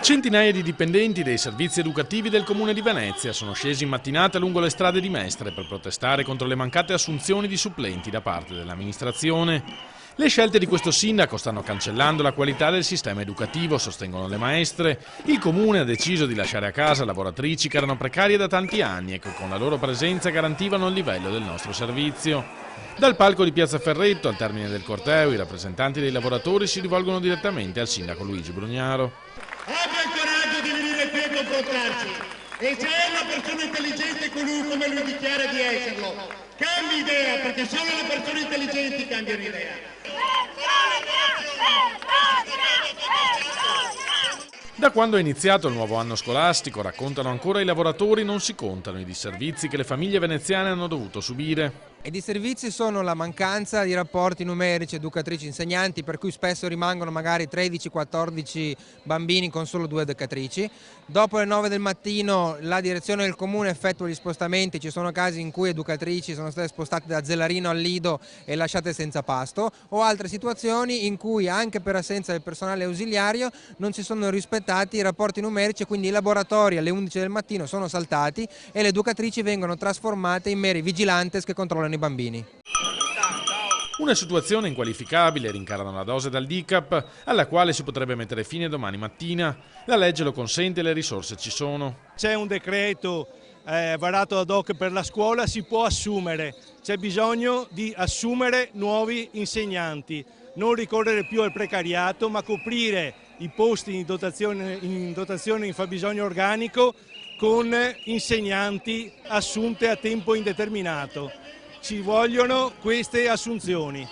Centinaia di dipendenti dei servizi educativi del Comune di Venezia sono scesi in mattinata lungo le strade di Mestre per protestare contro le mancate assunzioni di supplenti da parte dell'amministrazione. Le scelte di questo sindaco stanno cancellando la qualità del sistema educativo, sostengono le maestre. Il Comune ha deciso di lasciare a casa lavoratrici che erano precarie da tanti anni e che con la loro presenza garantivano il livello del nostro servizio. Dal palco di Piazza Ferretto, al termine del corteo, i rappresentanti dei lavoratori si rivolgono direttamente al sindaco Luigi Brugnaro. Abbia il coraggio di venire qui a confrontarci e se è una persona intelligente come lui dichiara di esserlo, cambi idea, perché solo le persone intelligenti cambiano idea. Da quando è iniziato il nuovo anno scolastico, raccontano ancora i lavoratori, non si contano i disservizi che le famiglie veneziane hanno dovuto subire. I disservizi sono la mancanza di rapporti numerici educatrici-insegnanti, per cui spesso rimangono magari 13-14 bambini con solo 2 educatrici. Dopo le 9 del mattino la direzione del comune effettua gli spostamenti, ci sono casi in cui educatrici sono state spostate da Zellarino al Lido e lasciate senza pasto, o altre situazioni in cui anche per assenza del personale ausiliario non si sono rispettati i rapporti numerici e quindi i laboratori alle 11 del mattino sono saltati e le educatrici vengono trasformate in meri vigilantes che controllano i bambini. Una situazione inqualificabile, rincarano la dose dal DICAP, alla quale si potrebbe mettere fine domani mattina. La legge lo consente e le risorse ci sono. C'è un decreto varato ad hoc per la scuola, si può assumere, c'è bisogno di assumere nuovi insegnanti, non ricorrere più al precariato ma coprire i posti in dotazione in fabbisogno organico con insegnanti assunte a tempo indeterminato. Ci vogliono queste assunzioni.